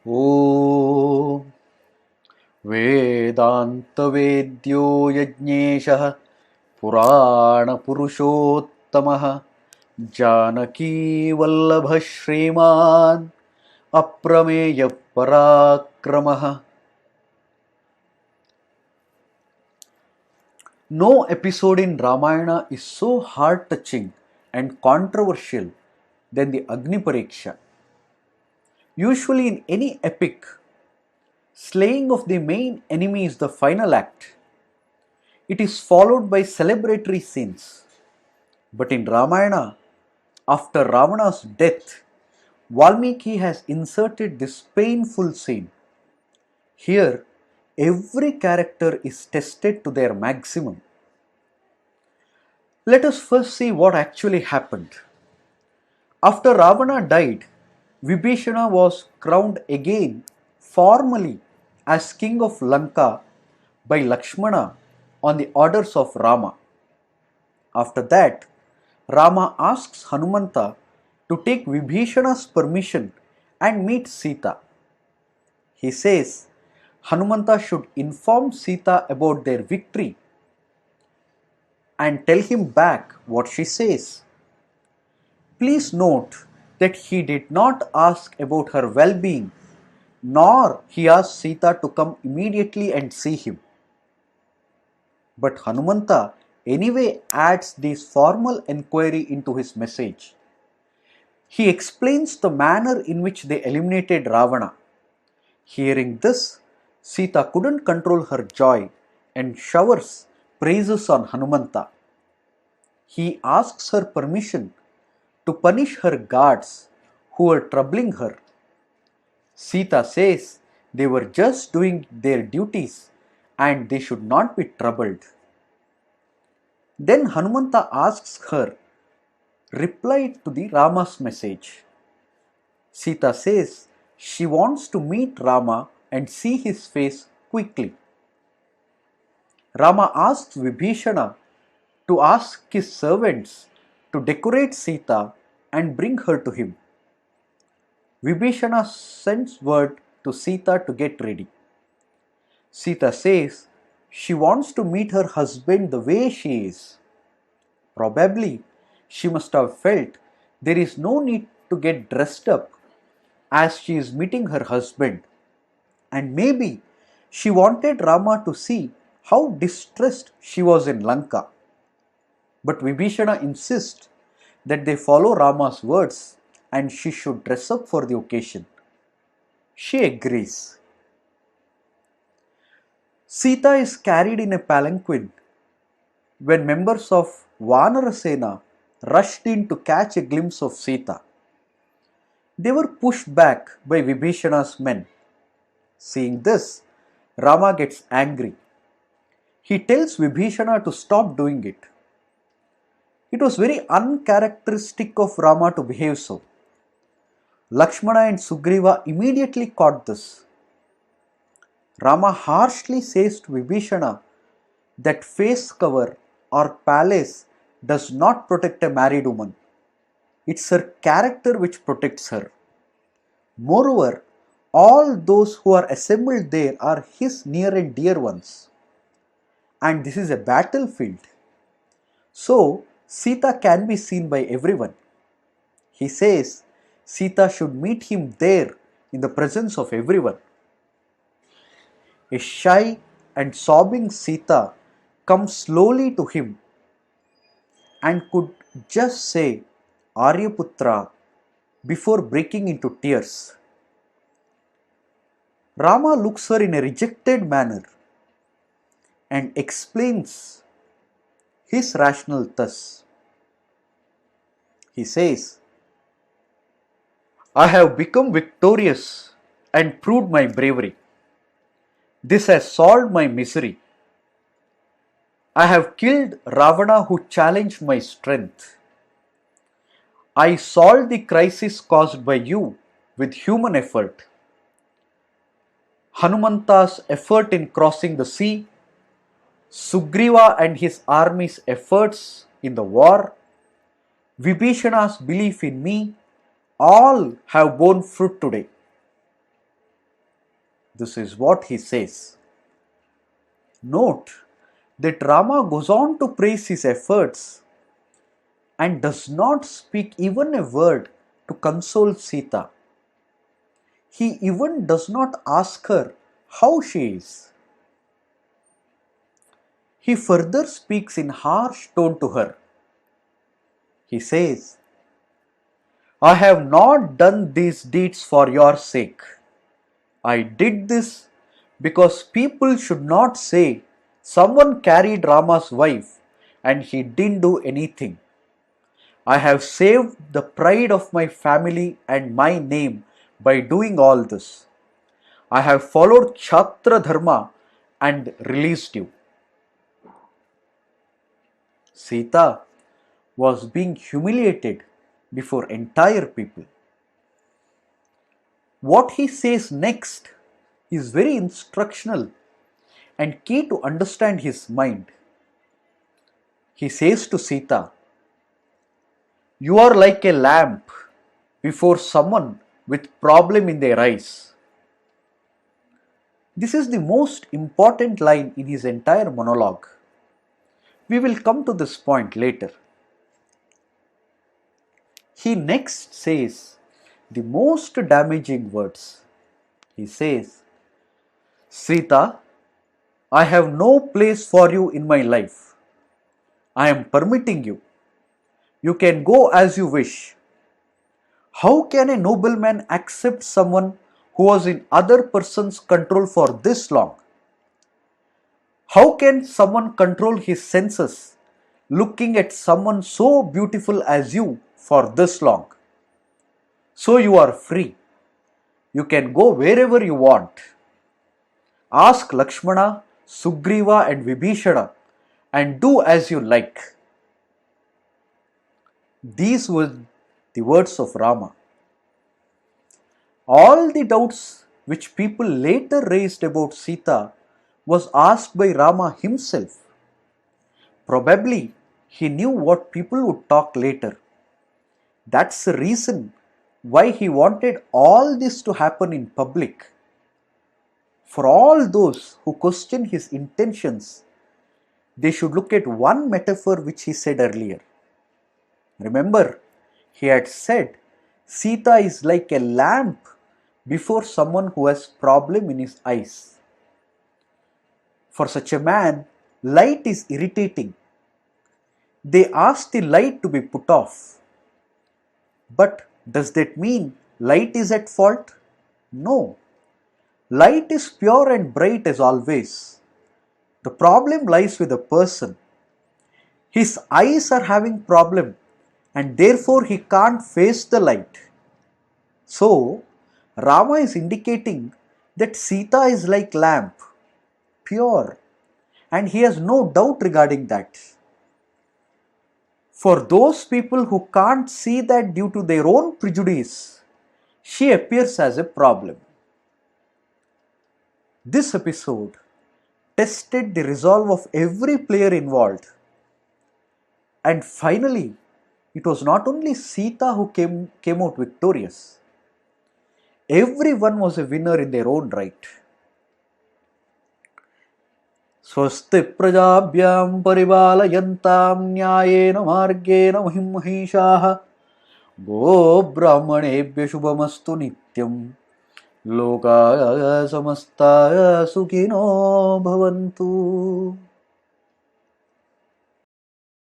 ॐ वेदान्तवेद्यो यज्ञेशः पुराणपुरुषोत्तमः जानकीवल्लभः श्रीमान् अप्रमेयः पराक्रमः. No episode in Ramayana is so heart-touching and controversial than the Agni Pariksha. Usually in any epic, slaying of the main enemy is the final act. It is followed by celebratory scenes. But in Ramayana, after Ravana's death, Valmiki has inserted this painful scene. Here, every character is tested to their maximum. Let us first see what actually happened. After Ravana died, Vibhishana was crowned again formally as king of Lanka by Lakshmana on the orders of Rama. After that, Rama asks Hanumanta to take Vibhishana's permission and meet Sita. He says Hanumanta should inform Sita about their victory and tell him back what she says. Please note that he did not ask about her well-being, nor he asked Sita to come immediately and see him. But Hanumanta anyway adds this formal enquiry into his message. He explains the manner in which they eliminated Ravana. Hearing this, Sita couldn't control her joy and showers praises on Hanumanta. He asks her permission to punish her guards who were troubling her. Sita says they were just doing their duties and they should not be troubled. Then Hanumanta asks her reply to the Rama's message. Sita says she wants to meet Rama and see his face quickly. Rama asks Vibhishana to ask his servants to decorate Sita and bring her to him. Vibhishana sends word to Sita to get ready. Sita says she wants to meet her husband the way she is. Probably she must have felt there is no need to get dressed up as she is meeting her husband, and maybe she wanted Rama to see how distressed she was in Lanka. But Vibhishana insists that they follow Rama's words and she should dress up for the occasion. She agrees. Sita is carried in a palanquin when members of Vanarasena rushed in to catch a glimpse of Sita. They were pushed back by Vibhishana's men. Seeing this, Rama gets angry. He tells Vibhishana to stop doing it. It was very uncharacteristic of Rama to behave so. Lakshmana and Sugriva immediately caught this. Rama harshly says to Vibhishana that face cover or palace does not protect a married woman. It's her character which protects her. Moreover, all those who are assembled there are his near and dear ones. And this is a battlefield. So, Sita can be seen by everyone. He says Sita should meet him there in the presence of everyone. A shy and sobbing Sita comes slowly to him and could just say Aryaputra before breaking into tears. Rama looks her in a rejected manner and explains his rationale thus. He says, I have become victorious and proved my bravery. This has solved my misery. I have killed Ravana who challenged my strength. I solved the crisis caused by you with human effort. Hanumanta's effort in crossing the sea, Sugriva and his army's efforts in the war, Vibhishana's belief in me, all have borne fruit today. This is what he says. Note that Rama goes on to praise his efforts and does not speak even a word to console Sita. He even does not ask her how she is. He further speaks in harsh tone to her. He says, I have not done these deeds for your sake. I did this because people should not say someone carried Rama's wife and he didn't do anything. I have saved the pride of my family and my name by doing all this. I have followed Kshatriya Dharma and released you. Sita was being humiliated before entire people. What he says next is very instructional and key to understand his mind. He says to Sita, you are like a lamp before someone with problem in their eyes. This is the most important line in his entire monologue. We will come to this point later. He next says the most damaging words. He says, Sita, I have no place for you in my life. I am permitting you. You can go as you wish. How can a nobleman accept someone who was in other person's control for this long? How can someone control his senses looking at someone so beautiful as you for this long? So you are free. You can go wherever you want. Ask Lakshmana, Sugriva and Vibhishana and do as you like. These were the words of Rama. All the doubts which people later raised about Sita was asked by Rama himself. Probably he knew what people would talk later. That's the reason why he wanted all this to happen in public. For all those who question his intentions, they should look at one metaphor which he said earlier. Remember, he had said Sita is like a lamp before someone who has problem in his eyes. For such a man, light is irritating. They ask the light to be put off. But does that mean light is at fault? No. Light is pure and bright as always. The problem lies with the person. His eyes are having problem and therefore he can't face the light. So, Rama is indicating that Sita is like lamp, pure, and he has no doubt regarding that. For those people who can't see that due to their own prejudice, she appears as a problem. This episode tested the resolve of every player involved. And finally, it was not only Sita who came out victorious. Everyone was a winner in their own right. स्वस्ति प्रजाभ्यां परिपालयन्तां न्यायेन मार्गेण महिं महिषाः गो ब्राह्मणेभ्यः शुभमस्तु नित्यं लोकाः समस्ताः सुखिनो भवन्तु।